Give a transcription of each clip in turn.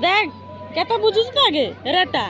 দেখ কেতে বুঝুছ তো আগে রেটা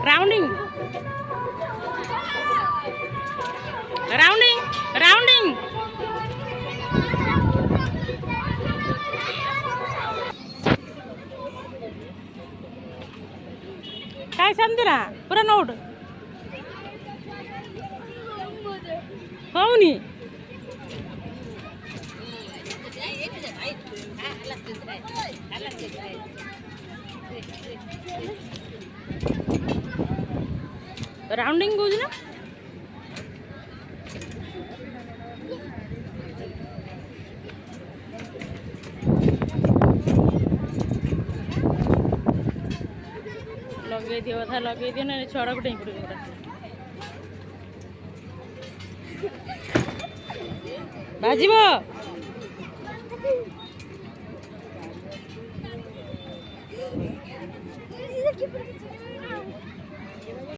राउंडिंग राउंडिंग राउंडिंग काय समझना पूरा नोट होनी राउंडिंग बुझना लगे दियो था लगे दियो ना छोड़ा को डेंग पड़े पूरा बाजीबो